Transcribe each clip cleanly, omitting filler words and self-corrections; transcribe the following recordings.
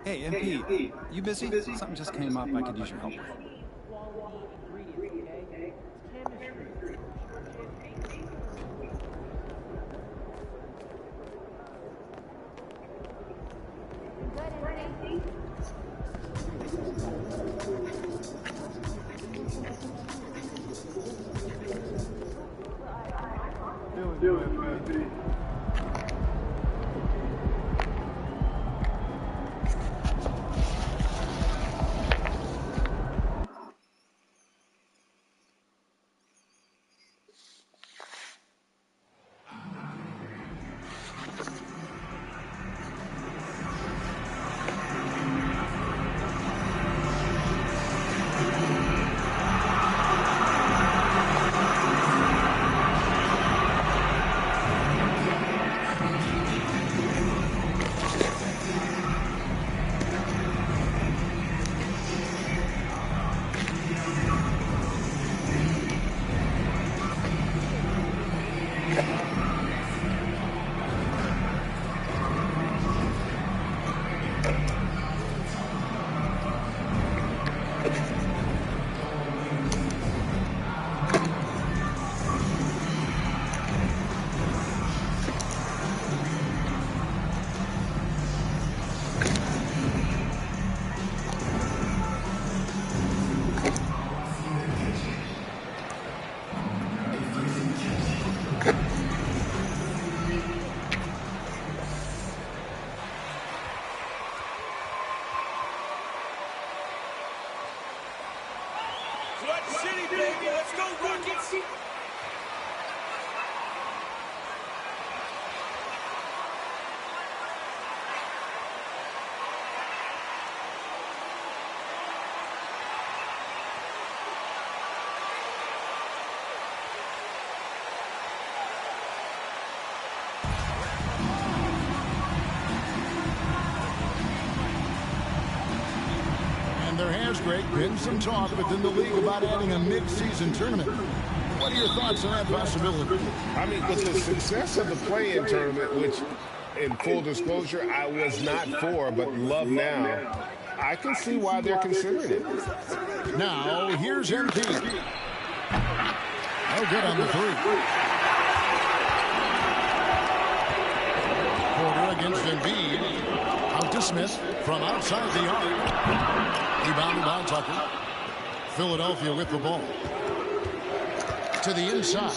Hey, MP, you busy? Something just came up I could use your help with. There has, Greg, been some talk within the league about adding a mid-season tournament. What are your thoughts on that possibility? I mean, with the success of the play-in tournament, which, in full disclosure, I was not for, but love now, I can see why they're considering it. Now, here's MP. Oh, good on the three. Porter against Embiid. Out to Smith from outside the arc. Rebounded by Tucker. Philadelphia with the ball. To the inside.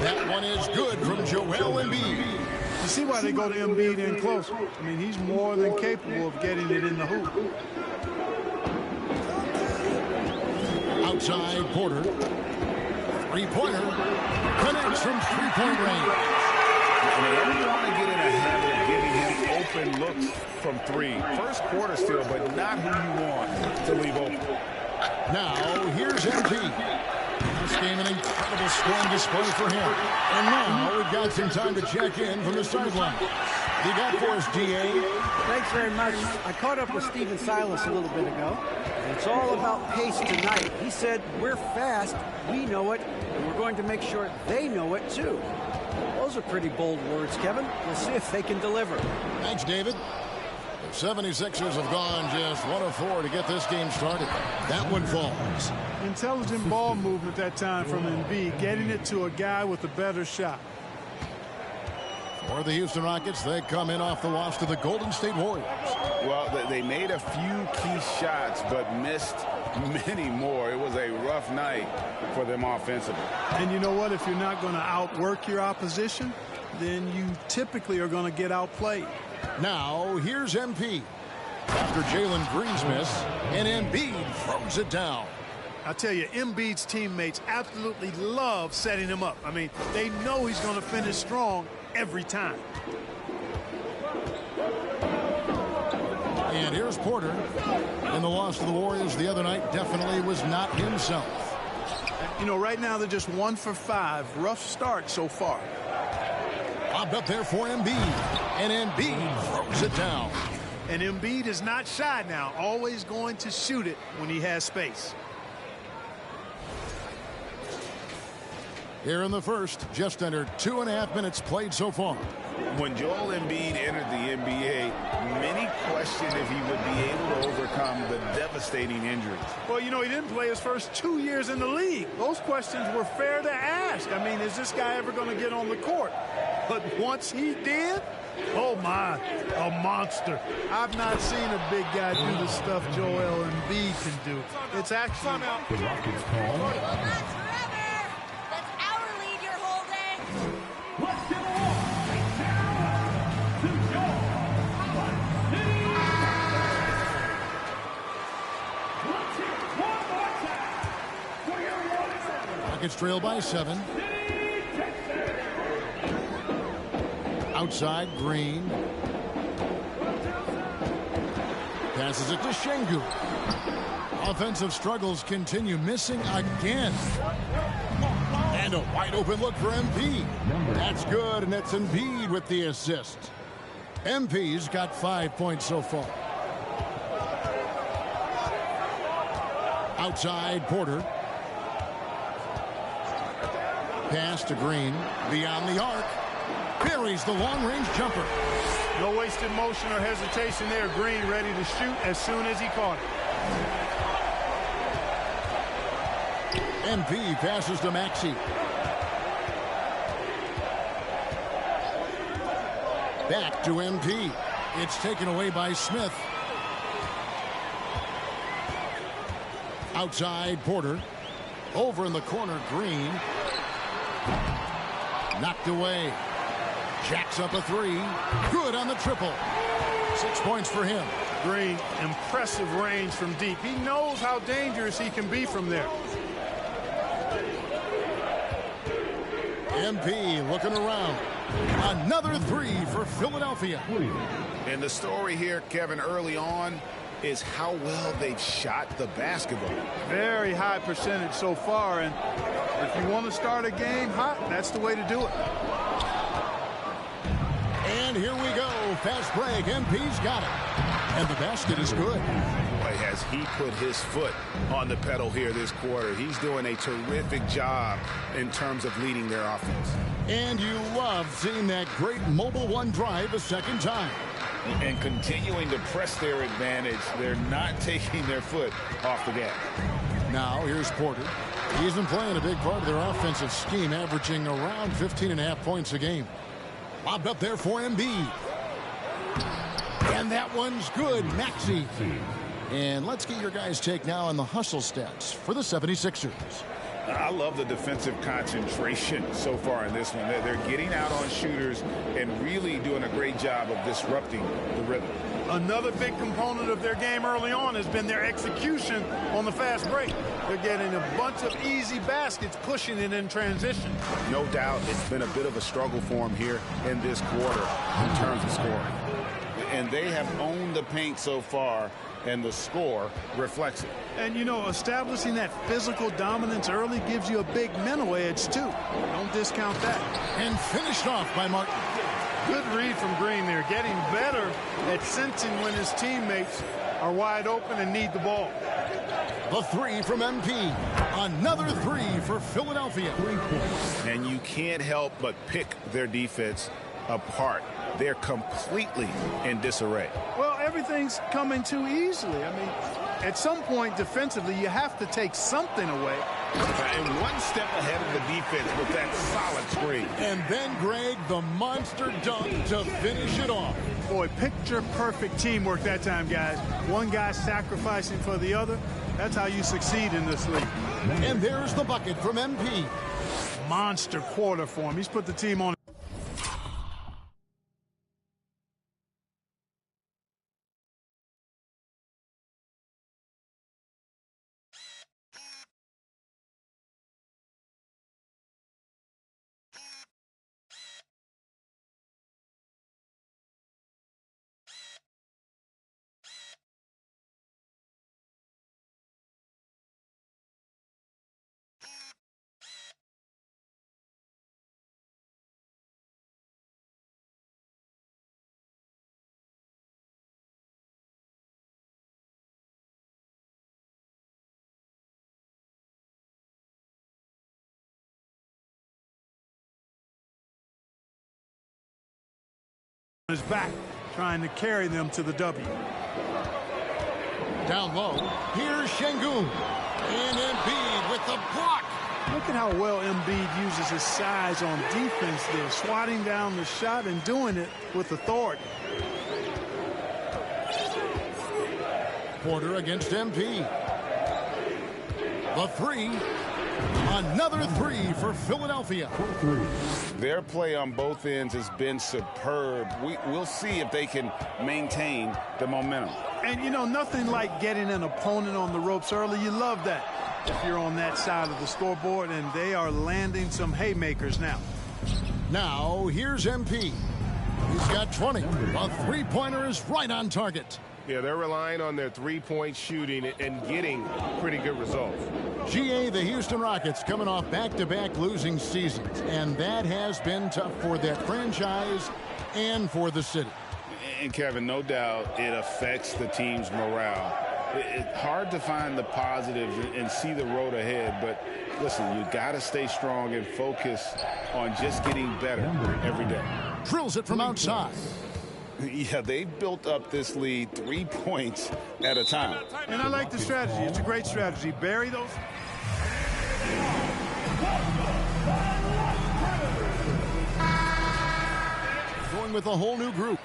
That one is good from Joel Embiid. You see why they go to Embiid in close. I mean, he's more than capable of getting it in the hoop. Outside Porter. Three-pointer. Connects from three-point range. Whenever you want to get in a habit of giving him open looks from three, first quarter still, but not who you want to leave open. Now, here's MP. This game an incredible scoring display for him. And now we've got some time to check in from the sideline. You got for us, DA? Thanks very much. I caught up with Stephen Silas a little bit ago. It's all about pace tonight. He said, we're fast, we know it, and we're going to make sure they know it too. Those are pretty bold words, Kevin. We'll see if they can deliver. Thanks, David. The 76ers have gone just 1 of 4 to get this game started. That one falls. Intelligent ball movement that time from Embiid, getting it to a guy with a better shot. For the Houston Rockets, they come in off the loss to the Golden State Warriors. Well, they made a few key shots, but missed many more. It was a rough night for them offensively. And you know what? If you're not going to outwork your opposition, then you typically are going to get outplayed. Now, here's MP. After Jalen Green's miss, and Embiid throws it down. I'll tell you, Embiid's teammates absolutely love setting him up. I mean, they know he's going to finish strong every time. And here's Porter. And the loss to the Warriors the other night definitely was not himself. You know, right now they're just 1 for 5. Rough start so far. Bobbed up there for Embiid. And Embiid throws it down. And Embiid is not shy now, always going to shoot it when he has space. Here in the first, just under 2.5 minutes played so far. When Joel Embiid entered the NBA, many questioned if he would be able to overcome the devastating injuries. Well, you know, he didn't play his first 2 years in the league. Those questions were fair to ask. I mean, is this guy ever going to get on the court? But once he did, oh my, a monster. I've not seen a big guy do the stuff Joel Embiid can do. It's actually... The Rockets call. That's our lead you're holding. Let's get along. To Joel. Let's hear it one more time for your one. Rockets trail by 7. Outside, Green. Passes it to Şengün. Offensive struggles continue, missing again. And a wide open look for MP. That's good, and it's Embiid with the assist. MP's got 5 points so far. Outside, Porter. Pass to Green. Beyond the arc. Buries the long-range jumper. No wasted motion or hesitation there. Green ready to shoot as soon as he caught it. MP passes to Maxey. Back to MP. It's taken away by Smith. Outside, Porter. Over in the corner, Green. Knocked away. Jacks up a 3. Good on the triple. 6 points for him. Green, impressive range from deep. He knows how dangerous he can be from there. MP looking around. Another 3 for Philadelphia. And the story here, Kevin, early on is how well they've shot the basketball. Very high percentage so far, and if you want to start a game hot, that's the way to do it. And here we go. Fast break. MP's got it. And the basket is good. Boy, has he put his foot on the pedal here this quarter. He's doing a terrific job in terms of leading their offense. And you love seeing that great mobile one drive a second time. And continuing to press their advantage. They're not taking their foot off the gas. Now here's Porter. He's been playing a big part of their offensive scheme, averaging around 15.5 points a game. Lobbed up there for Embiid. And that one's good. Maxey. And let's get your guys' take now on the hustle stats for the 76ers. I love the defensive concentration so far in this one. They're getting out on shooters and really doing a great job of disrupting the rhythm. Another big component of their game early on has been their execution on the fast break. They're getting a bunch of easy baskets, pushing it in transition. No doubt it's been a bit of a struggle for them here in this quarter in terms of scoring. And they have owned the paint so far, and the score reflects it. And, you know, establishing that physical dominance early gives you a big mental edge, too. Don't discount that. And finished off by Martin. Good read from Green there, getting better at sensing when his teammates are wide open and need the ball. The 3 from MP. Another 3 for Philadelphia. And you can't help but pick their defense apart. They're completely in disarray. Well, everything's coming too easily. I mean, at some point defensively, you have to take something away. And one step ahead of the defense with that solid screen. And then, Greg, the monster dunk to finish it off. Boy, picture-perfect teamwork that time, guys. One guy sacrificing for the other. That's how you succeed in this league. And there's the bucket from MP. Monster quarter for him. He's put the team on his back, trying to carry them to the W. Down low, here's Şengün. And Embiid with the block. Look at how well Embiid uses his size on defense there, swatting down the shot and doing it with authority. Porter against MP. The three. Another three for Philadelphia. Their play on both ends has been superb. We'll see if they can maintain the momentum. And, you know, nothing like getting an opponent on the ropes early. You love that if you're on that side of the scoreboard, and they are landing some haymakers now. Now, here's MP. He's got 20. A three-pointer is right on target. Yeah, they're relying on their three-point shooting and getting pretty good results. GA, the Houston Rockets, coming off back-to-back losing seasons, and that has been tough for that franchise and for the city. And, Kevin, no doubt it affects the team's morale. It's hard to find the positives and see the road ahead, but listen, you got to stay strong and focus on just getting better every day. Drills it from outside. Yeah, they've built up this lead 3 points at a time. And I like the strategy. It's a great strategy. Bury those. Going with a whole new group.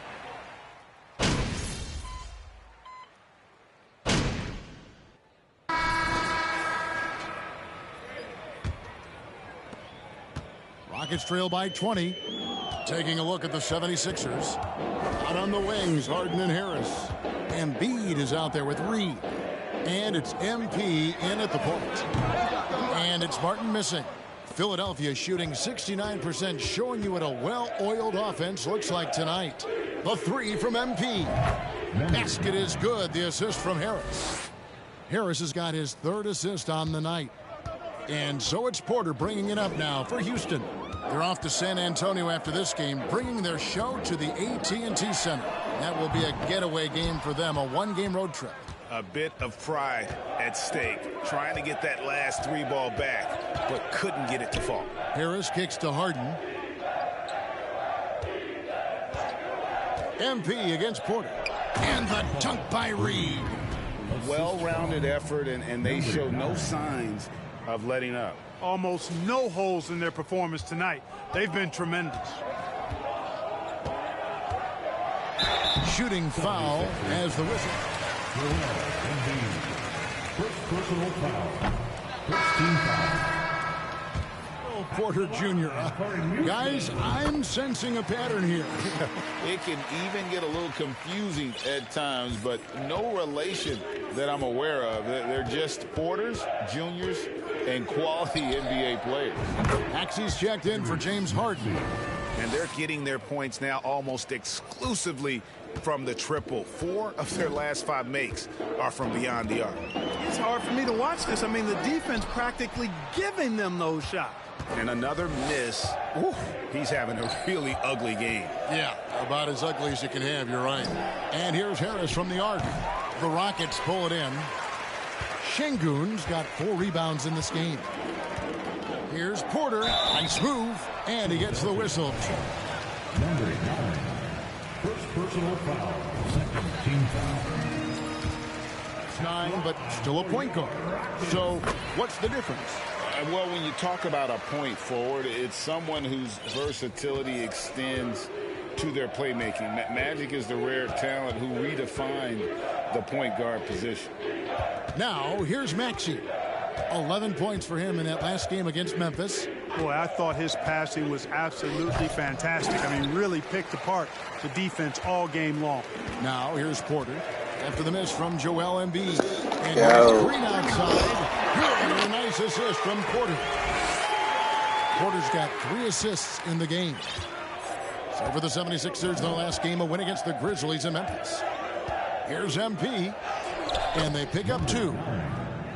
Rockets trail by 20. Taking a look at the 76ers. Out on the wings, Harden and Harris. Embiid is out there with Reed. And it's MP in at the point. And it's Martin missing. Philadelphia shooting 69%, showing you what a well-oiled offense looks like tonight. The three from MP. Basket is good. The assist from Harris. Harris has got his third assist on the night. And so it's Porter bringing it up now for Houston. They're off to San Antonio after this game, bringing their show to the AT&T Center. That will be a getaway game for them, a one-game road trip. A bit of pride at stake, trying to get that last three ball back, but couldn't get it to fall. Harris kicks to Harden. MP against Porter. And the dunk by Reed. Well-rounded effort, and they show no signs of letting up. Almost no holes in their performance tonight. They've been tremendous. Shooting foul as the whistle. First personal foul. First team foul. Porter Jr. Guys, I'm sensing a pattern here. It can even get a little confusing at times, but no relation that I'm aware of. They're just Porters, juniors, and quality NBA players. Axie's checked in for James Harden. And they're getting their points now almost exclusively from the triple. 4 of their last 5 makes are from beyond the arc. It's hard for me to watch this. I mean, the defense practically giving them those shots. And another miss. Ooh, he's having a really ugly game. Yeah, about as ugly as you can have, you're right. And here's Harris from the arc. The Rockets pull it in. Şengün's got 4 rebounds in this game. Here's Porter. Nice move. And he gets the whistle. Number 9. First personal foul. Second team foul. It's 9, but still a point guard. So what's the difference? Well, when you talk about a point forward, it's someone whose versatility extends to their playmaking. Magic is the rare talent who redefined the point guard position. Now, here's Maxey. 11 points for him in that last game against Memphis. Boy, I thought his passing was absolutely fantastic. I mean, really picked apart the defense all game long. Now, here's Porter. After the miss from Joel Embiid. And here's Green outside. Good, a nice assist from Porter. Porter's got 3 assists in the game. So for the 76ers, the last game, a win against the Grizzlies in Memphis. Here's MP. And they pick up 2.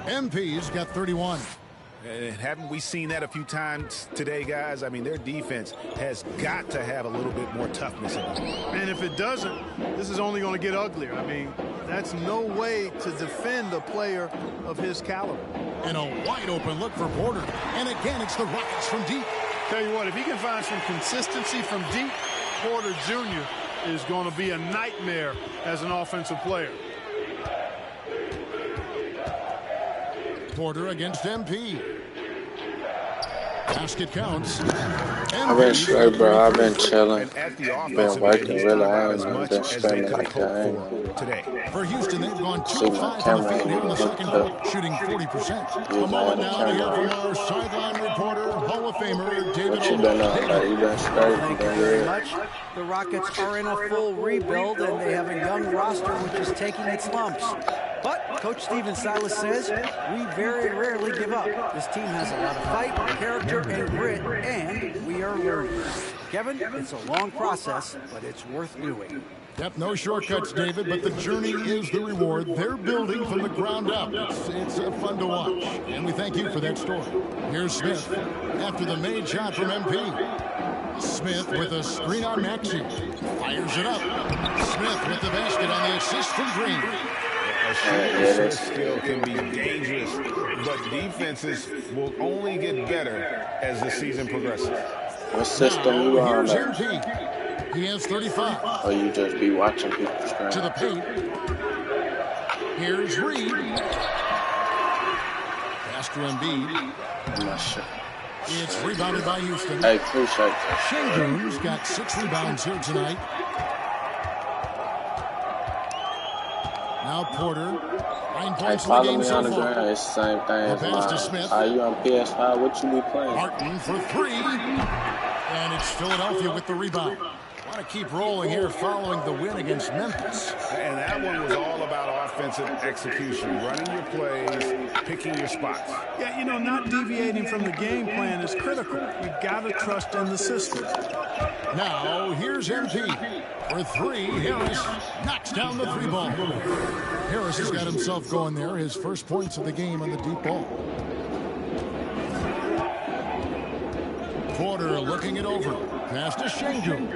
MP's got 31. Haven't we seen that a few times today, guys? I mean, their defense has got to have a little bit more toughness in it. And if it doesn't, this is only going to get uglier. I mean, that's no way to defend a player of his caliber. And a wide open look for Porter. And again, it's the Rockets from deep. Tell you what, if he can find some consistency from deep, Porter Jr. is going to be a nightmare as an offensive player. Porter against MP. Basket counts. I've been straight, bro. I've been chilling. Been working really. I ain't even been screaming like that. Today. For Houston, they've gone 2 of 5 from the field here in the second quarter, shooting 40%. A moment now to hear from our sideline reporter, Hall of Famer David What you been on, bro? You been straight? Thank you very much. The Rockets are in a full rebuild, and they have a young roster which is taking its lumps. But Coach Stephen Silas says we very rarely give up. This team has a lot of fight, character, and grit, and we are learning. Kevin, it's a long process, but it's worth doing. Yep, no shortcuts, David, but the journey is the reward. They're building from the ground up. It's fun to watch, and we thank you for that story. Here's Smith after the made shot from MP. Smith with a screen on Maxey. Fires it up. Smith with the basket on the assist from Green. A shooting skill can be dangerous, but defenses will only get better as the season progresses. What system you on? He has 35. Or you just be watching people scream? To the paint. Here's Reed. Pass to Embiid. I'm not sure. It's rebounded by Houston. Hey, appreciate that. Şengün's got 6 rebounds here tonight. Now Porter. 9 points in the Follow game me so on the far. ground. It's the same thing as Pass to mine. Smith. Are you on PS5? What you be playing? Martin for 3. And it's Philadelphia with the rebound. Want to keep rolling here following the win against Memphis. And that one was all about offensive execution, running your plays, picking your spots. Yeah, you know, not deviating from the game plan is critical. You got to trust in the system. Now, here's MP. For 3, Harris knocks down the 3 ball. Harris has got himself going there. His first points of the game on the deep ball. Porter looking it over. Pass to Şengün.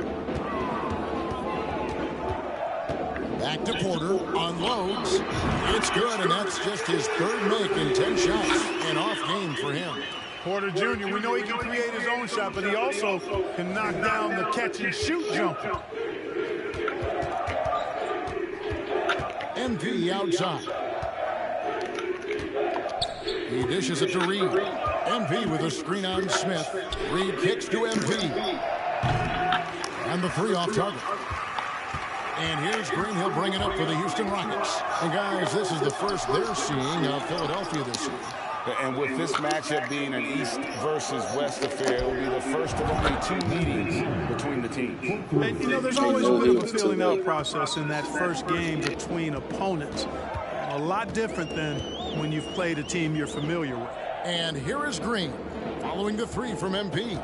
Back to Porter. Unloads. It's good, and that's just his 3rd make in 10 shots. An off game for him. Porter Jr., we know he can create his own shot, but he also can knock down the catch-and-shoot jumper. MP outside. He dishes it to Reed. MP with a screen on Smith. Reed kicks to MP. And the 3 off target. And here's Green. He'll bring it up for the Houston Rockets. And guys, this is the first they're seeing of Philadelphia this year. And with this matchup being an East versus West affair, it will be the first of only 2 meetings between the teams. And, you know, there's always a bit of a feeling out process in that first game between opponents. A lot different than when you've played a team you're familiar with. And here is Green, following the 3 from MP.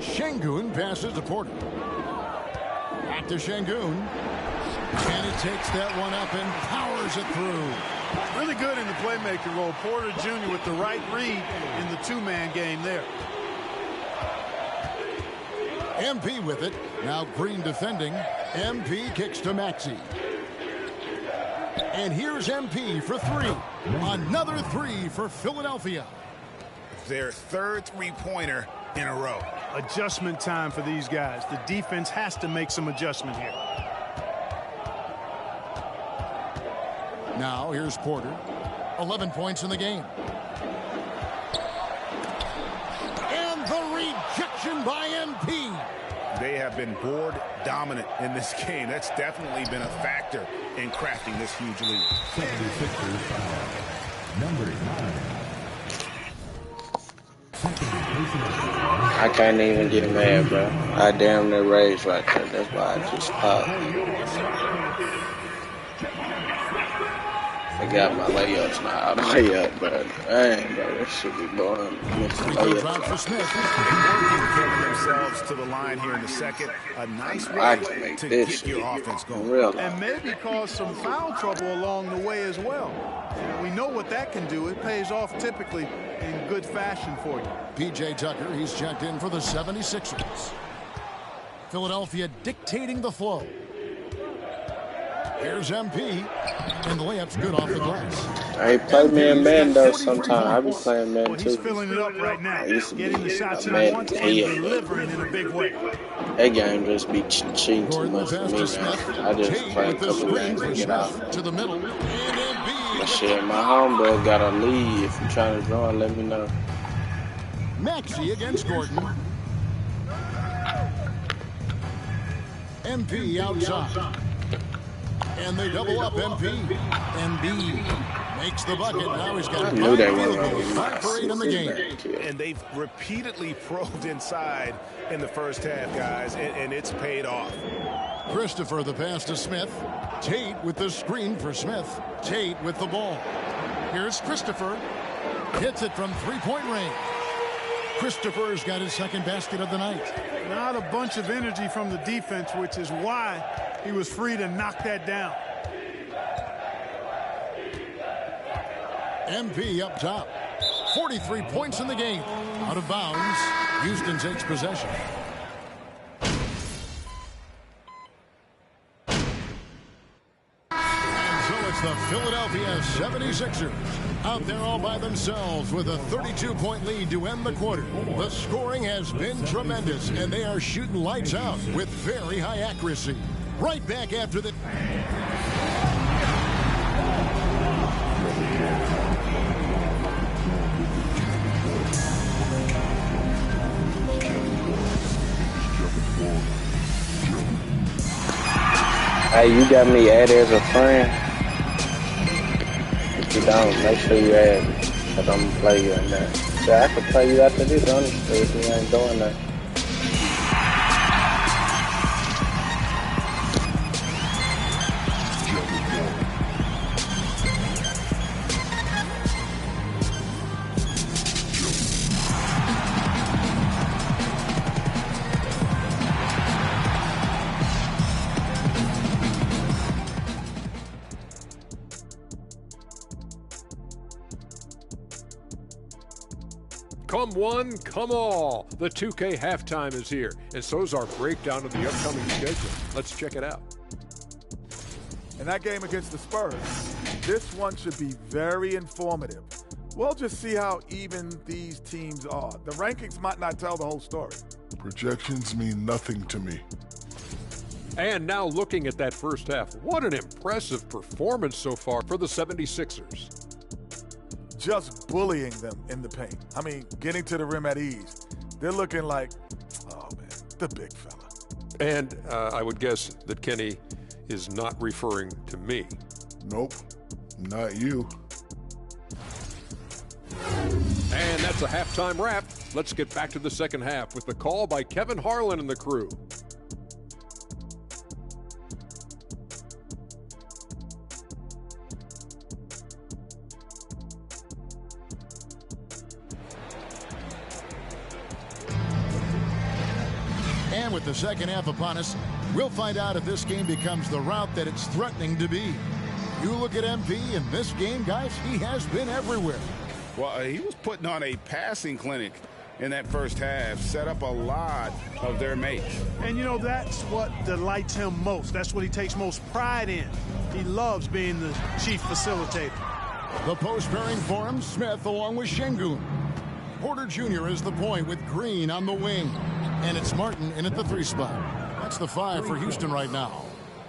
Şengün passes to Porter. Back to Şengün. And he takes that one up and powers it through. Really good in the playmaking role. Porter Jr. with the right read in the 2-man game there. MP with it. Now Green defending. MP kicks to Maxey. And here's MP for 3. Another 3 for Philadelphia. Their 3rd three-pointer in a row. Adjustment time for these guys. The defense has to make some adjustment here. Now here's Porter. 11 points in the game. And the rejection by MP. They have been board dominant in this game. That's definitely been a factor in crafting this huge lead. 76ers, number 9. I can't even get mad, bro. I damn near rage right there. That's why I just popped. I got my layups now. Layup, bro. Dang, bro. This should be boring. Drop for Smith. Getting themselves to the line here in the second. A nice way to get your offense going. Really. And maybe cause some foul trouble along the way as well. We know what that can do. It pays off typically in good fashion for you. P.J. Tucker, he's checked in for the 76ers. Philadelphia dictating the flow. Here's MP, and the layup's good off the glass. Hey, play me in man though sometime. I be playing man He's too. filling it up right now. I used to be Getting the shots he a wants and man. delivering in a big way. That game just be cheating too much for me, man. I just play a couple games and get out. To the middle, and MP. But shit, my homeboy got a lead. If you're trying to join, let me know. Maxey against Gordon. MP outside. And they double up MP. MB makes the bucket. Now he's got 5 for 8 in the game. And they've repeatedly probed inside in the first half, guys, and it's paid off. Christopher the pass to Smith. Tate with the screen for Smith. Tate with the ball. Here's Christopher. Hits it from three-point range. Christopher's got his second basket of the night. Not a bunch of energy from the defense, which is why he was free to knock that down. MP up top. 43 points in the game. Out of bounds. Houston takes possession. And so it's the Philadelphia 76ers out there all by themselves with a 32-point lead to end the quarter. The scoring has been tremendous, and they are shooting lights out with very high accuracy. Right back after the... Hey, you got me added as a friend. If you don't, make sure you add me. Because I'm going to play you in there. So I can play you after this, honestly, if you ain't doing that. Come one, come all. The 2K halftime is here, and so's our breakdown of the upcoming schedule. Let's check it out. In that game against the Spurs, this one should be very informative. We'll just see how even these teams are. The rankings might not tell the whole story. Projections mean nothing to me. And now looking at that first half, what an impressive performance so far for the 76ers. Just bullying them in the paint. I mean, getting to the rim at ease. They're looking like, oh man, the big fella. And I would guess that Kenny is not referring to me. Nope, not you. And that's a halftime wrap. Let's get back to the second half with the call by Kevin Harlan and the crew. And with the second half upon us, we'll find out if this game becomes the route that it's threatening to be. You look at MP in this game, guys, he has been everywhere. Well, he was putting on a passing clinic in that first half, set up a lot of their mates. And, you know, that's what delights him most. That's what he takes most pride in. He loves being the chief facilitator. The post pairing for him, Smith along with Şengün. Porter Jr. is the point with Green on the wing. And it's Martin in at the 3 spot. That's the 5 for Houston right now.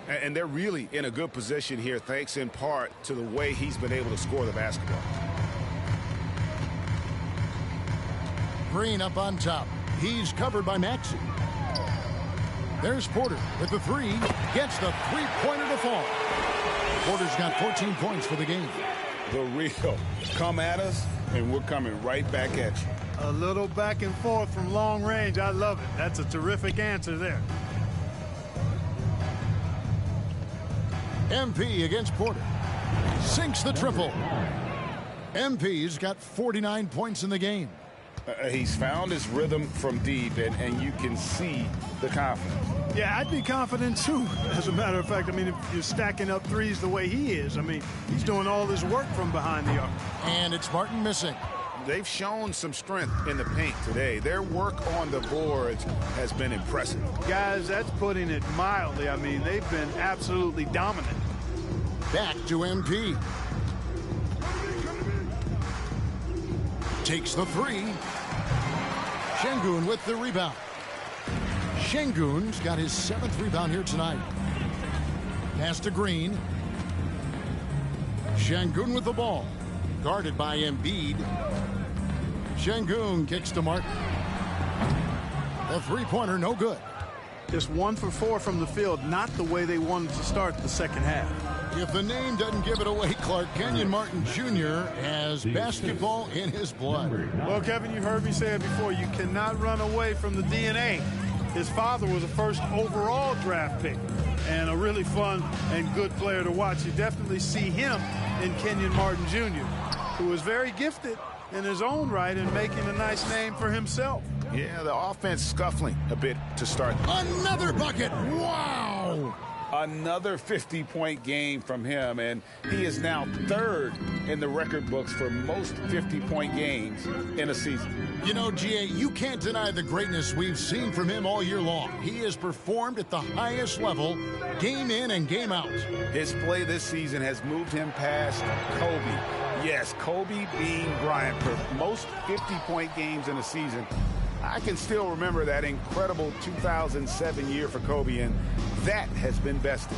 And they're really in a good position here, thanks in part to the way he's been able to score the basketball. Green up on top. He's covered by Maxey. There's Porter with the 3. Gets the 3-pointer to fall. Porter's got 14 points for the game. The real. Come at us, and we're coming right back at you. A little back and forth from long range. I love it. That's a terrific answer there. MP against Porter. Sinks the triple. MP's got 49 points in the game. He's found his rhythm from deep, and you can see the confidence. Yeah, I'd be confident too. As a matter of fact, I mean, if you're stacking up threes the way he is, I mean, he's doing all his work from behind the arc. And it's Martin missing. They've shown some strength in the paint today. Their work on the boards has been impressive. Guys, that's putting it mildly. I mean, they've been absolutely dominant. Back to MP. Takes the three. Şengün with the rebound. Şengün's got his 7th rebound here tonight. Pass to Green. Şengün with the ball. Guarded by Embiid. Şengün kicks to Martin. The three-pointer no good. Just 1 for 4 from the field, not the way they wanted to start the second half. If the name doesn't give it away, Clark, Kenyon Martin Jr. has basketball in his blood. Well, Kevin, you heard me say it before. You cannot run away from the DNA. His father was a first overall draft pick and a really fun and good player to watch. You definitely see him in Kenyon Martin Jr., who is very gifted in his own right and making a nice name for himself. Yeah, the offense scuffling a bit to start. Another bucket. Wow. Another 50-point game from him, and he is now 3rd in the record books for most 50-point games in a season. You know, G.A., you can't deny the greatness we've seen from him all year long. He has performed at the highest level, game in and game out. His play this season has moved him past Kobe. Yes, Kobe being Bryant for most 50-point games in a season. I can still remember that incredible 2007 year for Kobe, and that has been bested.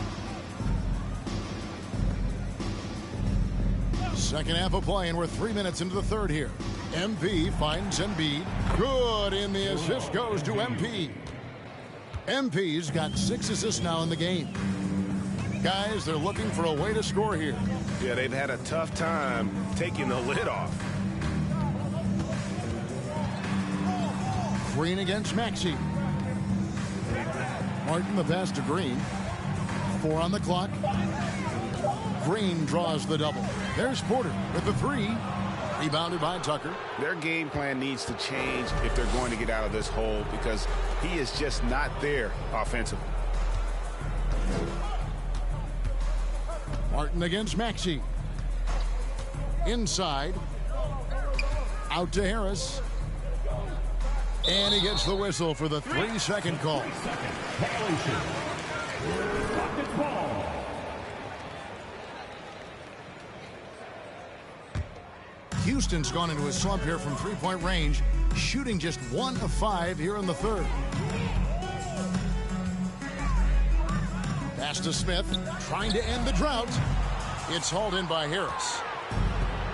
Second half of play, and we're 3 minutes into the third here. MP finds Embiid. Good, and the assist goes to MP. MP's got 6 assists now in the game. Guys, they're looking for a way to score here. Yeah, they've had a tough time taking the lid off. Green against Maxey. Martin the pass to Green. 4 on the clock. Green draws the double. There's Porter with the 3. Rebounded by Tucker. Their game plan needs to change if they're going to get out of this hole, because he is just not there offensively. Martin against Maxey. Inside. Out to Harris. And he gets the whistle for the 3-second call. Houston's gone into a slump here from three-point range, shooting just 1 of 5 here in the third. Pass to Smith, trying to end the drought. It's hauled in by Harris.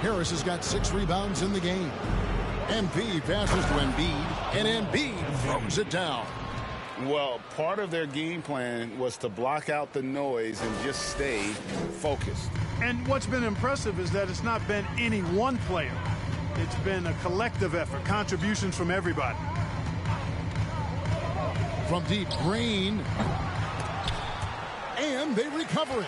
Harris has got 6 rebounds in the game. MP passes to Embiid, and Embiid throws it down. Well, part of their game plan was to block out the noise and just stay focused. And what's been impressive is that it's not been any one player. It's been a collective effort, contributions from everybody. From deep, Green. And they recover it.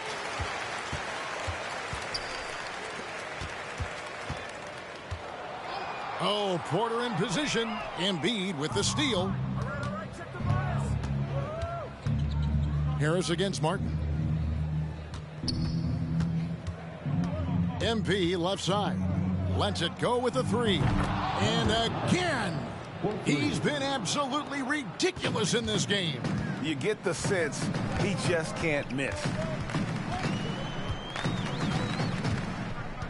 Oh, Porter in position. Embiid with the steal. Harris against Martin. MP left side. Lets it go with the 3. And again, he's been absolutely ridiculous in this game. You get the sense he just can't miss.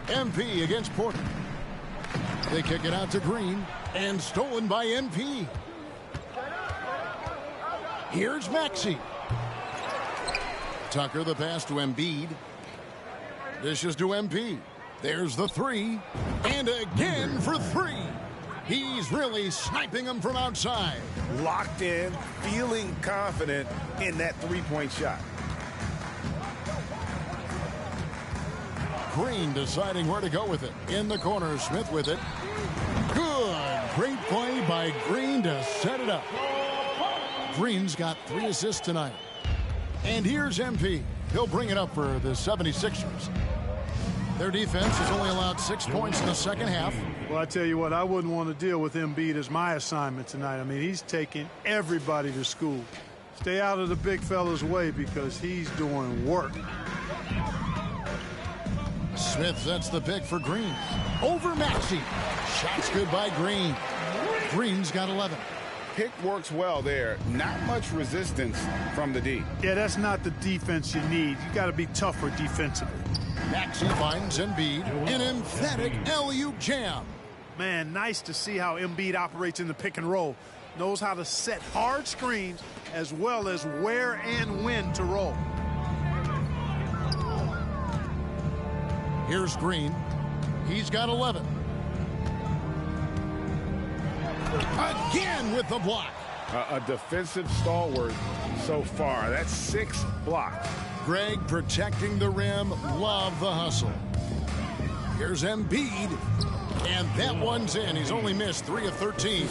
MP against Porter. They kick it out to Green, and stolen by MP. Here's Maxey. Tucker the pass to Embiid. Dishes to MP. There's the 3. And again for 3. He's really sniping them from outside. Locked in, feeling confident in that three-point shot. Green deciding where to go with it. In the corner, Smith with it. Good. Great play by Green to set it up. Green's got 3 assists tonight. And here's MP. He'll bring it up for the 76ers. Their defense has only allowed 6 points in the second half. Well, I tell you what, I wouldn't want to deal with Embiid as my assignment tonight. I mean, he's taking everybody to school. Stay out of the big fella's way because he's doing work. Smith sets the pick for Green. Over Maxey. Shots good by Green. Green's got 11. pick works well there. Not much resistance from the D. Yeah, that's not the defense you need. You got to be tougher defensively. Maxey finds Embiid. An emphatic alley-oop jam. Man, nice to see how Embiid operates in the pick and roll. Knows how to set hard screens as well as where and when to roll. Here's Green. He's got 11. Again with the block. A defensive stalwart so far. That's 6 blocks. Greg protecting the rim. Love the hustle. Here's Embiid. And that one's in. He's only missed 3 of 13.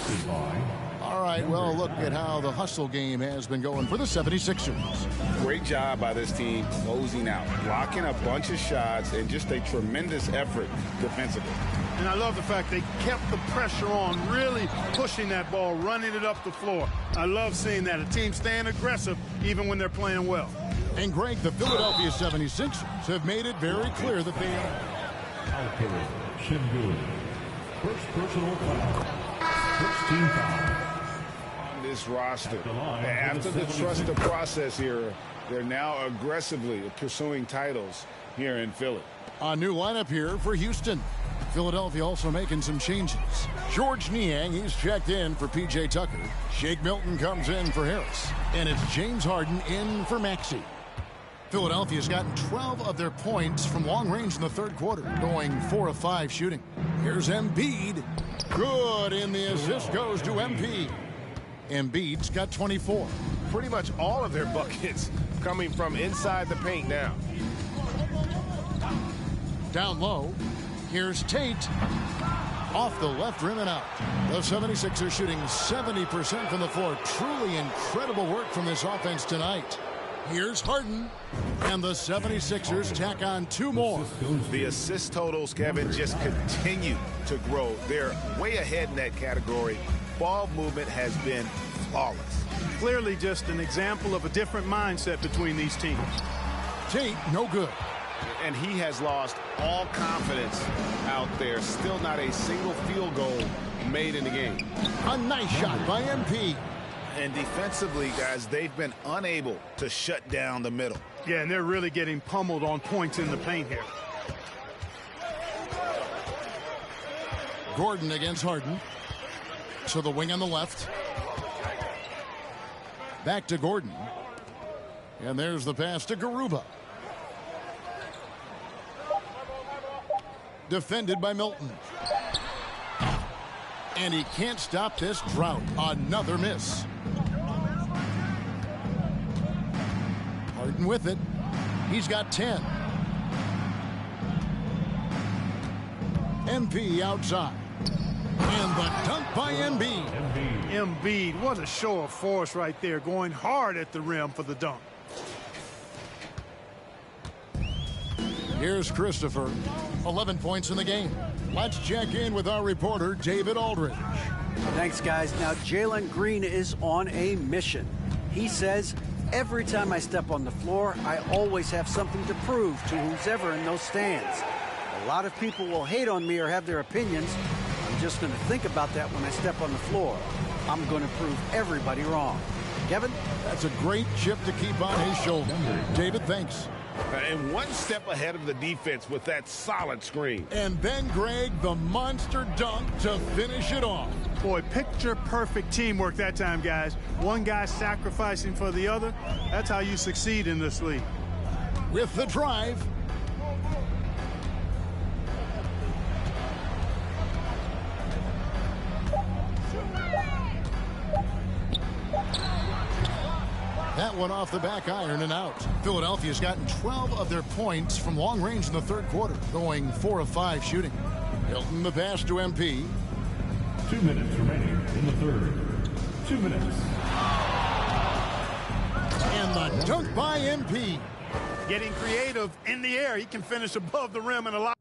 All right, well, look at how the hustle game has been going for the 76ers. Great job by this team closing out, blocking a bunch of shots, and just a tremendous effort defensively. And I love the fact they kept the pressure on, really pushing that ball, running it up the floor. I love seeing that. A team staying aggressive even when they're playing well. And, Greg, the Philadelphia 76ers have made it very clear that they are. First personal foul. First team foul. This roster, after the trust the process here, they're now aggressively pursuing titles here in Philly. A new lineup here for Houston. Philadelphia also making some changes. George Niang, he's checked in for P.J. Tucker. Shake Milton comes in for Harris. And it's James Harden in for Maxey. Philadelphia's gotten 12 of their points from long range in the third quarter, going 4 of 5 shooting. Here's Embiid. Good, and the assist goes to MP. Embiid's got 24. Pretty much all of their buckets coming from inside the paint now. Down low, here's Tate. Off the left rim and out. The 76ers shooting 70% from the floor. Truly incredible work from this offense tonight. Here's Harden, and the 76ers tack on 2 more. The assist totals, Kevin, just continue to grow. They're way ahead in that category. Ball movement has been flawless. Clearly just an example of a different mindset between these teams. Tate, no good. And he has lost all confidence out there. Still not a single field goal made in the game. A nice shot by MP. And defensively, guys, they've been unable to shut down the middle. Yeah, and they're really getting pummeled on points in the paint here. Gordon against Harden. To the wing on the left. Back to Gordon. And there's the pass to Garuba. Defended by Milton. And he can't stop this drought. Another miss. Harden with it. He's got 10. MP outside. And the dunk by Embiid. Embiid, what a show of force right there, going hard at the rim for the dunk. Here's Christopher. 11 points in the game. Let's check in with our reporter, David Aldridge. Thanks, guys. Now, Jalen Green is on a mission. He says, every time I step on the floor, I always have something to prove to who's ever in those stands. A lot of people will hate on me or have their opinions. I'm just going to think about that when I step on the floor. I'm going to prove everybody wrong. Kevin? That's a great chip to keep on his shoulder. David, thanks. And one step ahead of the defense with that solid screen. And then, Greg, the monster dunk to finish it off. Boy, picture-perfect teamwork that time, guys. One guy sacrificing for the other. That's how you succeed in this league. With the drive. That one off the back iron and out. Philadelphia's gotten 12 of their points from long range in the third quarter, going 4 of 5 shooting. Hilton the pass to MP. 2 minutes remaining in the third. 2 minutes. And the dunk by MP. Getting creative in the air. He can finish above the rim and a lot.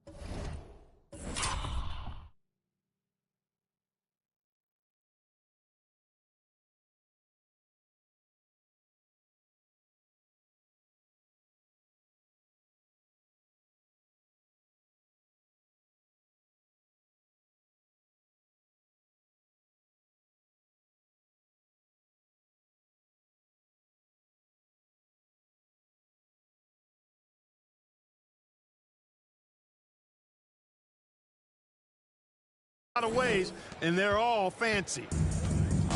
A lot of ways, and they're all fancy.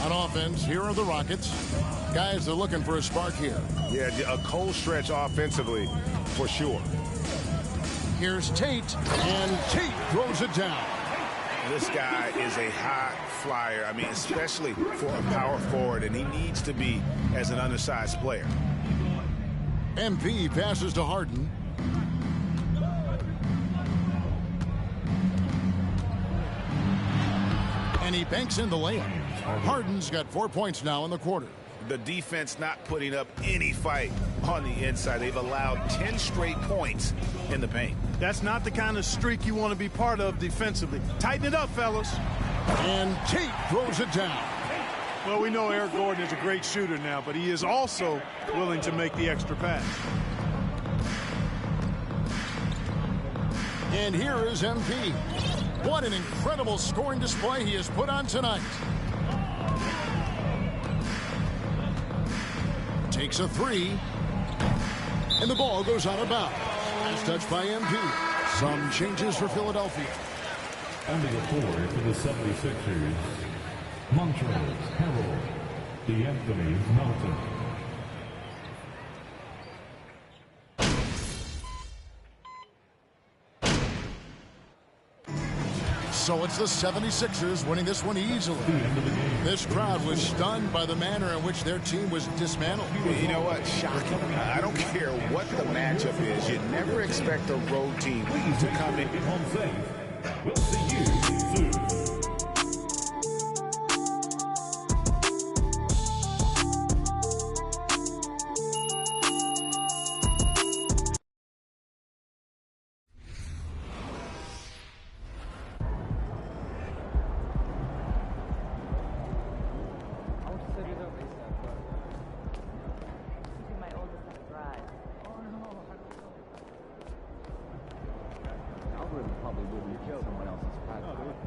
On offense, here are the Rockets. Guys, they're looking for a spark here. Yeah, a cold stretch offensively for sure. Here's Tate, and Tate throws it down. This guy is a high flyer. I mean, especially for a power forward, and he needs to be as an undersized player. MP passes to Harden. And he banks in the layup. Harden's got 4 points now in the quarter. The defense not putting up any fight on the inside. They've allowed 10 straight points in the paint. That's not the kind of streak you want to be part of defensively. Tighten it up, fellas. And Tate throws it down. Well, we know Eric Gordon is a great shooter now, but he is also willing to make the extra pass. And here is MP. What an incredible scoring display he has put on tonight. Takes a three. And the ball goes out of bounds. Last touch by MP. Some changes for Philadelphia. Under the floor for the 76ers, Montrezl Harrell, D'Anthony Melton. So it's the 76ers winning this one easily. This crowd was stunned by the manner in which their team was dismantled. You know what? Shocking. I don't care what the matchup is. You never expect a road team to come in. Home safe. We'll see you soon.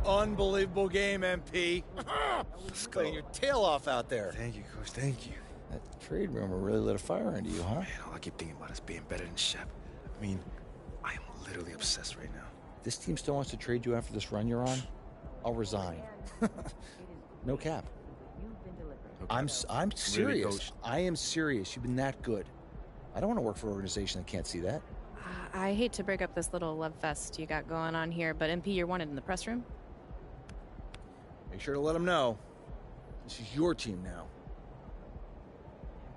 Unbelievable game, MP. Playing your tail off out there. Thank you, Coach. Thank you. That trade rumor really lit a fire into you, huh? Man, all I keep thinking about is being better than Shep. I mean, I am literally obsessed right now. This team still wants to trade you after this run you're on? I'll resign. No cap. I'm serious. Really, Coach? I am serious. You've been that good. I don't want to work for an organization that can't see that. I hate to break up this little love fest you got going on here, but MP, you're wanted in the press room. Make sure to let them know. This is your team now.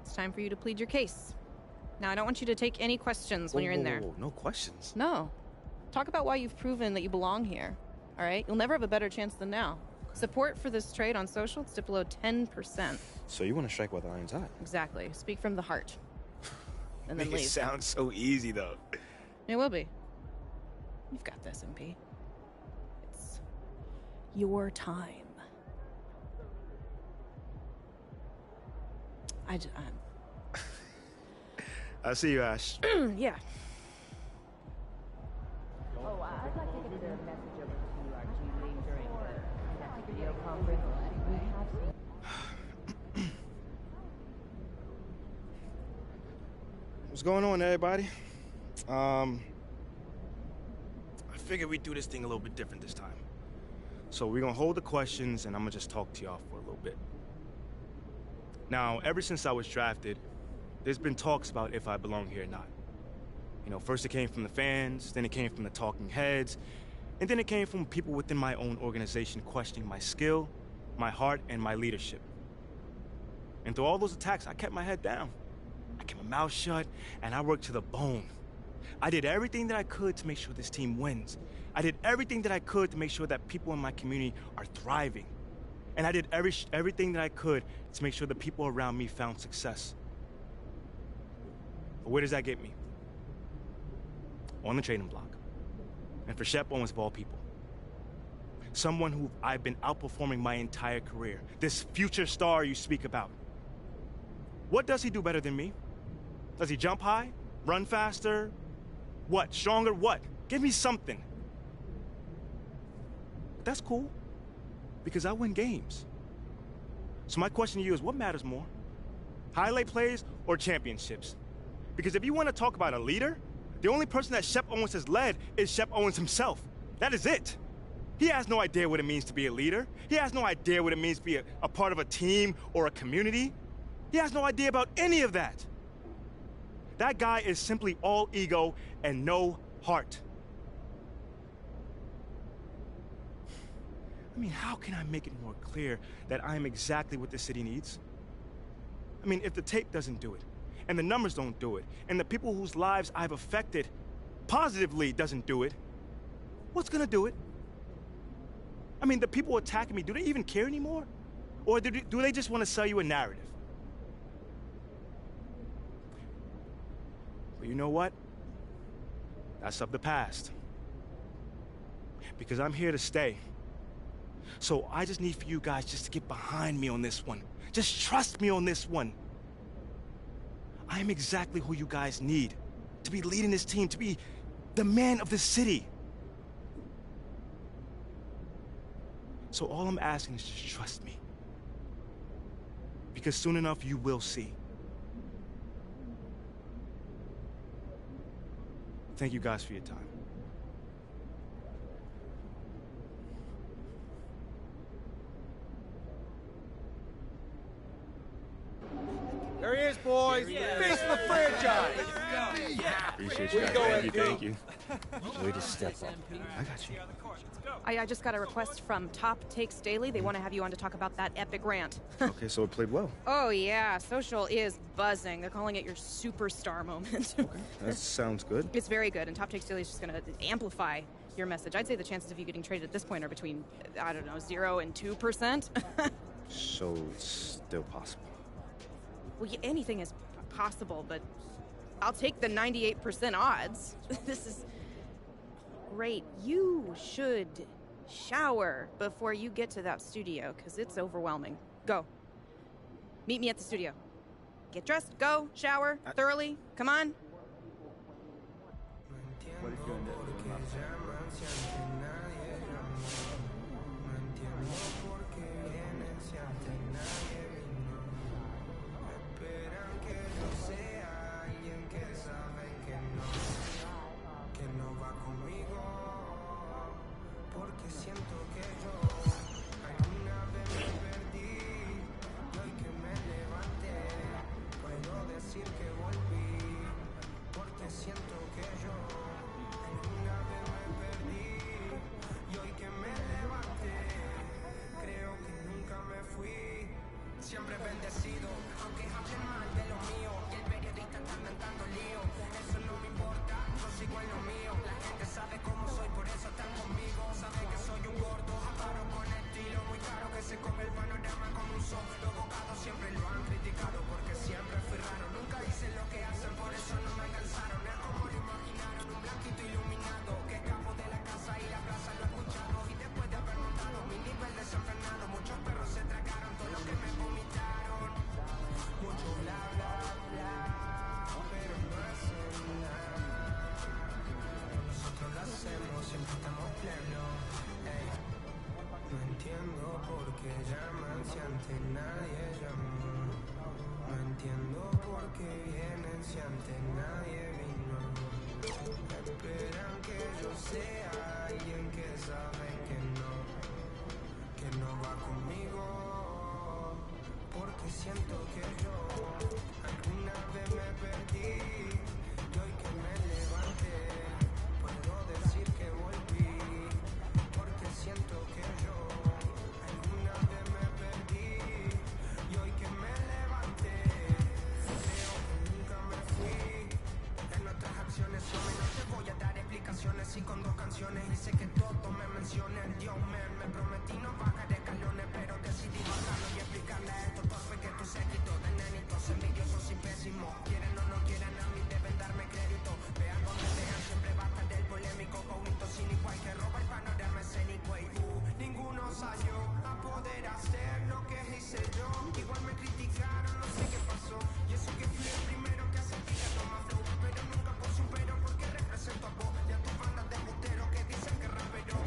It's time for you to plead your case. Now, I don't want you to take any questions when you're in there. Whoa, no questions. No. Talk about why you've proven that you belong here. All right? You'll never have a better chance than now. Support for this trade on social is dipped below 10%. So you want to strike while the iron's hot? Exactly. Speak from the heart. And then Make leave. it sound so easy, though. It will be. You've got this, MP. It's your time. I see you, Ash. Yeah. Oh, I'd like to get the message over to our team lead during that video conference. We have What's going on, everybody? I figured we'd do this thing a little bit different this time. So we're gonna hold the questions, and I'm gonna just talk to y'all for a little bit. Now, ever since I was drafted, there's been talks about if I belong here or not. You know, first it came from the fans, then it came from the talking heads, and then it came from people within my own organization questioning my skill, my heart, and my leadership. And through all those attacks, I kept my head down. I kept my mouth shut, and I worked to the bone. I did everything that I could to make sure this team wins. I did everything that I could to make sure that people in my community are thriving. And I did everything that I could to make sure the people around me found success. But where does that get me? On the trading block. And for Shep Owens of all people. Someone who I've been outperforming my entire career. This future star you speak about. What does he do better than me? Does he jump high? Run faster? What? Stronger? What? Give me something. But that's cool. Because I win games. So my question to you is, what matters more? Highlight plays or championships? Because if you want to talk about a leader, the only person that Shep Owens has led is Shep Owens himself. That is it. He has no idea what it means to be a leader. He has no idea what it means to be a part of a team or a community. He has no idea about any of that. That guy is simply all ego and no heart. I mean, how can I make it more clear that I am exactly what this city needs? I mean, if the tape doesn't do it, and the numbers don't do it, and the people whose lives I've affected positively doesn't do it, what's gonna do it? I mean, the people attacking me, do they even care anymore? Or do they just want to sell you a narrative? Well, you know what? That's of the past. Because I'm here to stay. So I just need for you guys just to get behind me on this one. Just trust me on this one. I am exactly who you guys need to be leading this team, to be the man of the city. So all I'm asking is just trust me. Because soon enough, you will see. Thank you guys for your time. There he is, boys. Face of the franchise. Appreciate you guys. Thank you. Way to step up. I got you. I just got a request from Top Takes Daily. They want to have you on to talk about that epic rant. Okay, so it played well. Oh, yeah. Social is buzzing. They're calling it your superstar moment. Okay, that sounds good. It's very good, and Top Takes Daily is just going to amplify your message. I'd say the chances of you getting traded at this point are between, I don't know, 0 and 2%. So it's still possible. Well, anything is possible, but I'll take the 98% odds. This is great. You should shower before you get to that studio, because it's overwhelming. Go. Meet me at the studio. Get dressed, go, shower, thoroughly. Come on. What if you're in Siempre bendecido, aunque hablen mal de lo mío. Y el periodista está inventando lío. Eso no me importa, yo sigo en lo mío. La gente sabe cómo soy, por eso están conmigo. Sabe que soy un gordo, paro con estilo. Muy caro que se come el panorama con un sol. Los abogados siempre lo han criticado porque siempre fui raro. Nunca hice lo que hacen, por eso no me alcanzaron. Es como lo imaginaron, un blanquito iluminado. Que escapo de la casa y la plaza lo he escuchado. Y después de haber montado mi nivel desenfrenado, muchos perros se tragaron todo lo que me vomitaron. Mucho bla bla bla, pero no hacen nada. Nosotros lo hacemos, siempre estamos plenos. No entiendo por qué llaman si antes nadie llamó. No entiendo por qué vienen si antes nadie vino. Esperan que yo sea alguien que saben que no va conmigo. Porque siento que yo alguna vez me perdí. Y hoy que me levanté, puedo decir que volví. Porque siento que yo alguna vez me perdí. Y hoy que me levanté, creo que nunca me fui. En nuestras acciones yo no te voy a dar explicaciones. Y con 2 canciones hice que todos me mencionen. Dios me prometí no bajar escalones, pero decidí bajarlo y explicarle a estos torpes que tu séquito de nenitos envidiosos y pésimos. Quieren o no quieren, a mí deben darme crédito. Vean donde vean, siempre va a estar del polémico. Bonito sin igual que roba el panorama escénico. Y ninguno salió a poder hacer lo que hice yo. Igual me criticaron, no sé qué pasó. Y eso que fui el primero que hace tirando más flow. Pero nunca puse un pero porque represento a vos y a tus bandas de buteros que dicen que rapero.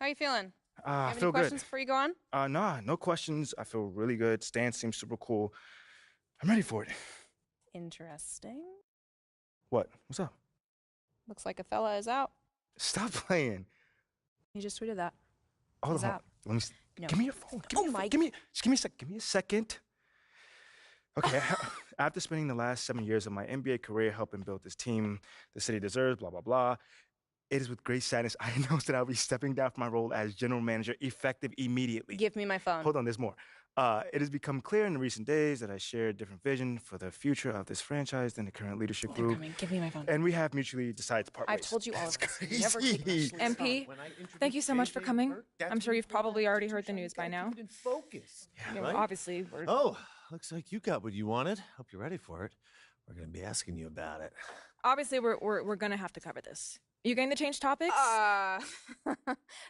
How you feeling? You I have feel any questions good. before you go on? Nah, no questions. I feel really good. Stan seems super cool. I'm ready for it. Interesting. What? What's up? Looks like Othello is out. Stop playing. He just tweeted that. Hold He's on. out. Let me. No. Give me your phone. Oh my. Just give me a sec. Give me a second. Okay. After spending the last 7 years of my NBA career helping build this team the city deserves, blah blah blah. It is with great sadness I announce that I'll be stepping down from my role as general manager effective immediately. Give me my phone. Hold on, there's more. It has become clear in the recent days that I share a different vision for the future of this franchise than the current leadership They're group. coming. Give me my phone. And we have mutually decided to part ways. I've told you all of this. Crazy. Never take much sleep. MP, thank you so much for coming. I'm sure you've probably already heard the news by now. Focus. You know, Right? obviously, we're... Oh, looks like you got what you wanted. Hope you're ready for it. We're going to be asking you about it. Obviously, we're gonna have to cover this. You game to change topics?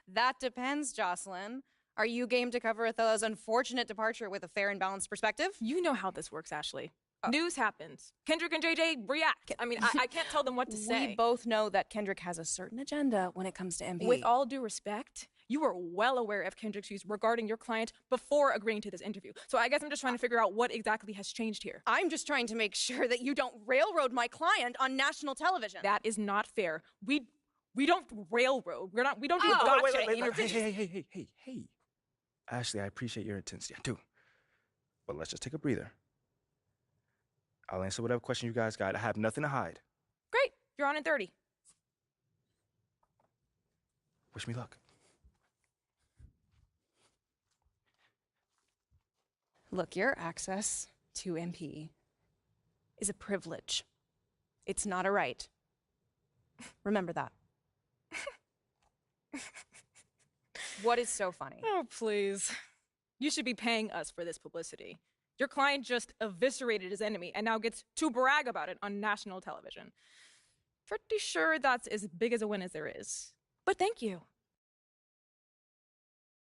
That depends, Jocelyn. Are you game to cover Othello's unfortunate departure with a fair and balanced perspective? You know how this works, Ashley. News happens. Kendrick and JJ react. I mean, I can't tell them what to say. We both know that Kendrick has a certain agenda when it comes to MP. With all due respect, you were well aware of Kendrick's views regarding your client before agreeing to this interview. So I guess I'm just trying to figure out what exactly has changed here. I'm just trying to make sure that you don't railroad my client on national television. That is not fair. We don't railroad. We don't do gotcha. Hey. Ashley, I appreciate your intensity. I do. But let's just take a breather. I'll answer whatever question you guys got. I have nothing to hide. Great. You're on in 30. Wish me luck. Look, your access to MP is a privilege. It's not a right. Remember that. What is so funny? Oh, please. You should be paying us for this publicity. Your client just eviscerated his enemy and now gets to brag about it on national television. Pretty sure that's as big as a win as there is. But thank you.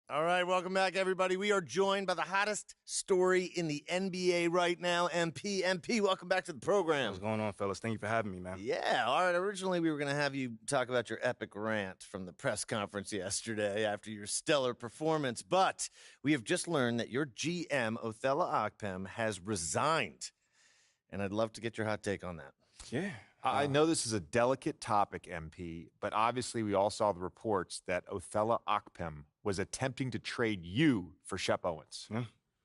All right, welcome back, everybody. We are joined by the hottest story in the NBA right now, MP. MP, welcome back to the program. What's going on, fellas? Thank you for having me, man. Yeah, all right. Originally, we were going to have you talk about your epic rant from the press conference yesterday after your stellar performance, but we have just learned that your GM, Othello Akpem, has resigned, and I'd love to get your hot take on that. Yeah. I know this is a delicate topic, MP, but obviously we all saw the reports that Othello Akpem was attempting to trade you for Shep Owens.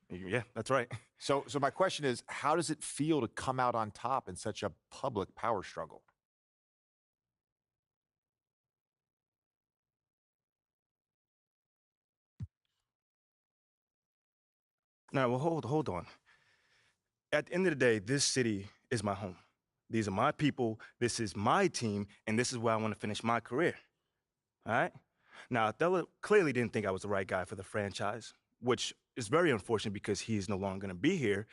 Yeah, that's right. So my question is, how does it feel to come out on top in such a public power struggle? No, well, hold on. At the end of the day, this city is my home. These are my people, this is my team, and this is where I want to finish my career. All right? Now, Othello clearly didn't think I was the right guy for the franchise, which is very unfortunate because he is no longer going to be here.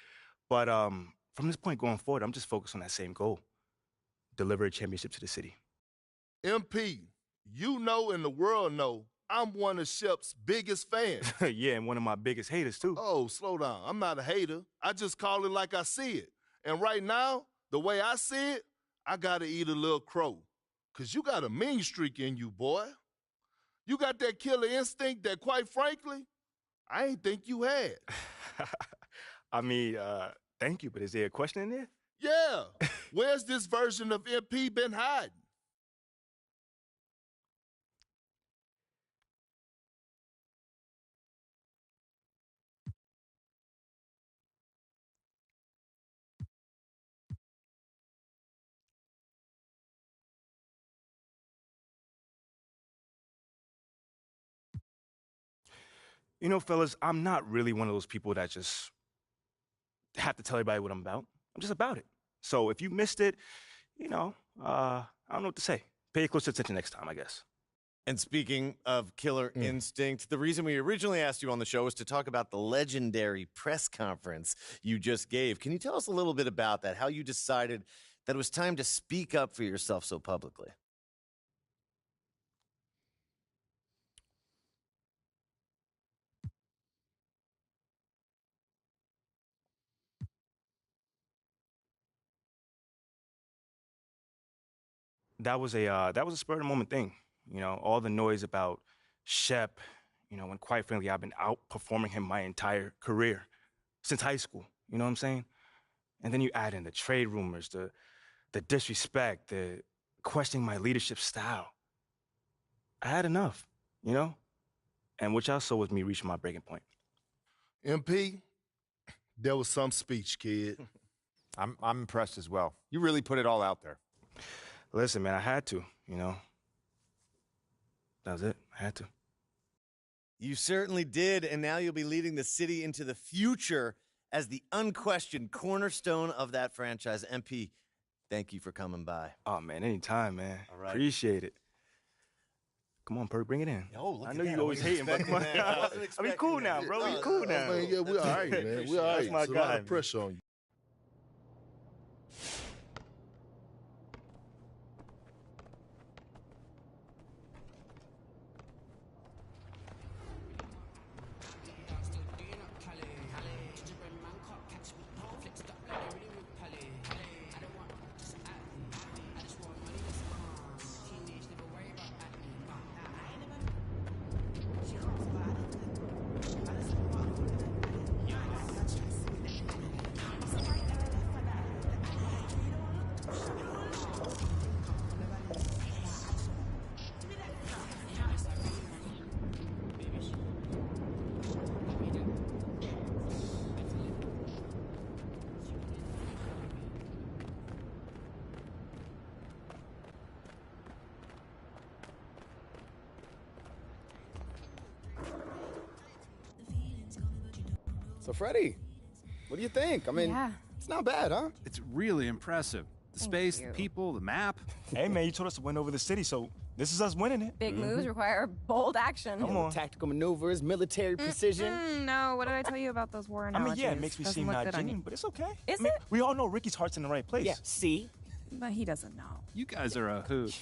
But from this point going forward, I'm just focused on that same goal, deliver a championship to the city. MP, you know and the world know I'm one of Shep's biggest fans. Yeah, and one of my biggest haters, too. Oh, slow down. I'm not a hater. I just call it like I see it. And right now, the way I see it, I got to eat a little crow. Because you got a mean streak in you, boy. You got that killer instinct that, quite frankly, I ain't think you had. I mean, thank you, but is there a question in there? Yeah. Where's this version of MP been hiding? You know, fellas, I'm not really one of those people that just have to tell everybody what I'm about. I'm just about it. So if you missed it, you know, I don't know what to say. Pay close attention next time, I guess. And speaking of killer instinct, the reason we originally asked you on the show was to talk about the legendary press conference you just gave. Can you tell us a little bit about that, how you decided that it was time to speak up for yourself so publicly? That was a spur of the moment thing. You know, all the noise about Shep, when quite frankly, I've been outperforming him my entire career since high school. You know what I'm saying? And then you add in the trade rumors, the disrespect, the questioning my leadership style. I had enough, And which also was me reaching my breaking point. MP, there was some speech, kid. I'm impressed as well. You really put it all out there. Listen, man, I had to, That was it. I had to. You certainly did, and now you'll be leading the city into the future as the unquestioned cornerstone of that franchise. MP, thank you for coming by. Oh, man, anytime, man. All right. Appreciate it. Come on, Perk, bring it in. Oh, look I at know that. you always hating, but come on. I mean, cool now, bro. We cool now. Man, yeah, we all right, man. We all right. That's my It's a guy. lot of pressure on you. So, Freddie, what do you think? I mean, it's not bad, huh? It's really impressive. The space, the people, the map. Hey, man, you told us to win over the city, so this is us winning it. Big moves require bold action. Come on. Tactical maneuvers, military precision. No, what did I tell you about those war I analogies? mean, yeah, it makes me Doesn't seem look not good on genuine, you. but it's okay. Is it? We all know Ricky's heart's in the right place. Yeah, see? But he doesn't know. You guys are a hoot.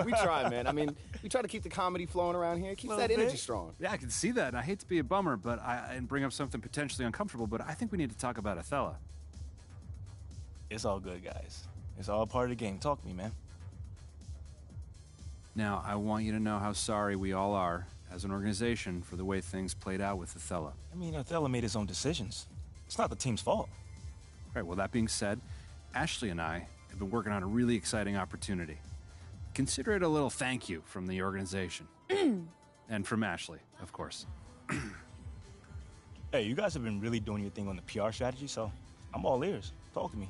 We try, man. I mean, we try to keep the comedy flowing around here. Keeps that energy strong. Yeah, I can see that. And I hate to be a bummer, but and bring up something potentially uncomfortable, but I think we need to talk about Othello. It's all good, guys. It's all part of the game. Talk to me, man. Now, I want you to know how sorry we all are as an organization for the way things played out with Othello. I mean, Othello made his own decisions. It's not the team's fault. Right, well, that being said, Ashley and I have been working on a really exciting opportunity. Consider it a little thank you from the organization. And from Ashley, of course. Hey, you guys have been really doing your thing on the PR strategy, so I'm all ears. Talk to me.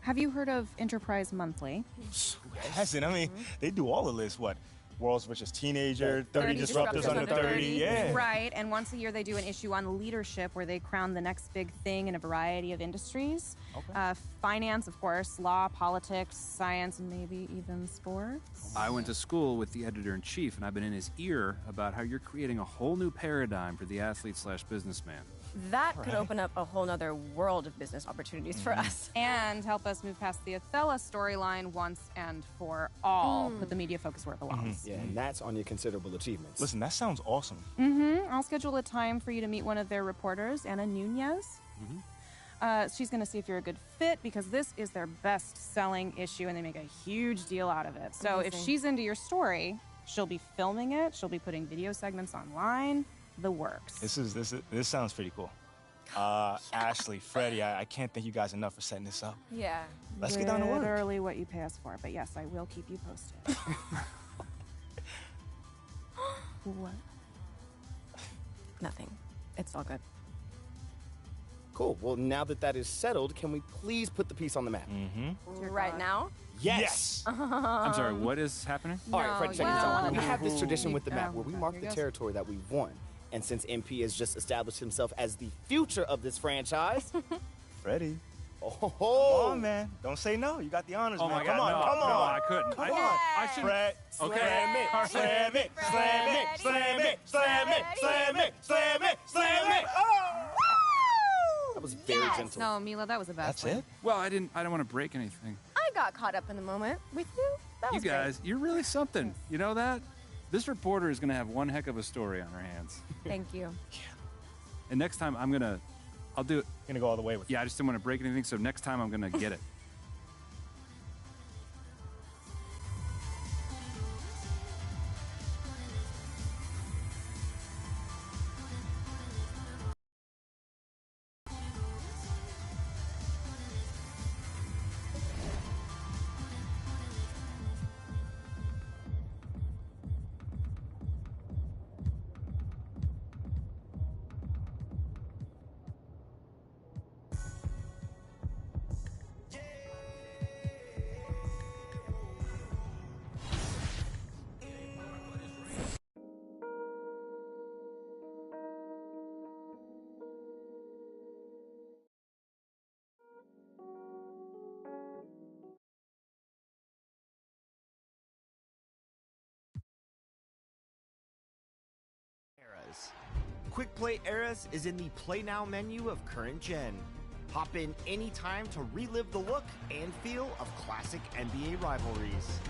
Have you heard of Enterprise Monthly? Who hasn't? I mean, they do all of this. What? World's Richest Teenager, 30 Disruptors Under 30. Yeah. Right, and once a year they do an issue on leadership where they crown the next big thing in a variety of industries. Okay. Finance, of course, law, politics, science, and maybe even sports. I went to school with the editor-in-chief, and I've been in his ear about how you're creating a whole new paradigm for the athlete/businessman. That could open up a whole nother world of business opportunities for us. And help us move past the Othello storyline once and for all. Put the media focus where it belongs. Yeah, and that's on your considerable achievements. Listen, that sounds awesome. I'll schedule a time for you to meet one of their reporters, Anna Nunez. She's going to see if you're a good fit because this is their best-selling issue and they make a huge deal out of it. So if Amazing. she's into your story, she'll be filming it. She'll be putting video segments online. The works. This sounds pretty cool. Ashley, Freddie, I can't thank you guys enough for setting this up. Yeah. Let's get down to work. Literally what you pay us for. But yes, I will keep you posted. What? Nothing. It's all good. Cool. Well, now that that is settled, can we please put the piece on the map? Right now? Yes. I'm sorry, what is happening? All right, Fred, check this out. We have this tradition with the map Oh, where we okay, mark here the goes. territory that we've won. And since MP has just established himself as the future of this franchise, Freddie. Come Come on, man. Don't say no. You got the honors, Oh man. my Come God, on, no, come on. no, I couldn't. Come I- on. I shouldn't- Fred, Okay. Slam it, slam it, slam it, slam it, slam it, slam it, slam it, slam it. that was very gentle. No, Mila, that was the best. That's it? Well, I didn't want to break anything. I got caught up in the moment with you. That You was great. guys, you're really something. You know that? This reporter is going to have one heck of a story on her hands. Thank you. And next time I'll do it. Gonna go all the way with Yeah, I just didn't want to break anything, so next time I'm going to get it. Quick Play Eras is in the Play Now menu of current gen. Hop in anytime to relive the look and feel of classic NBA rivalries.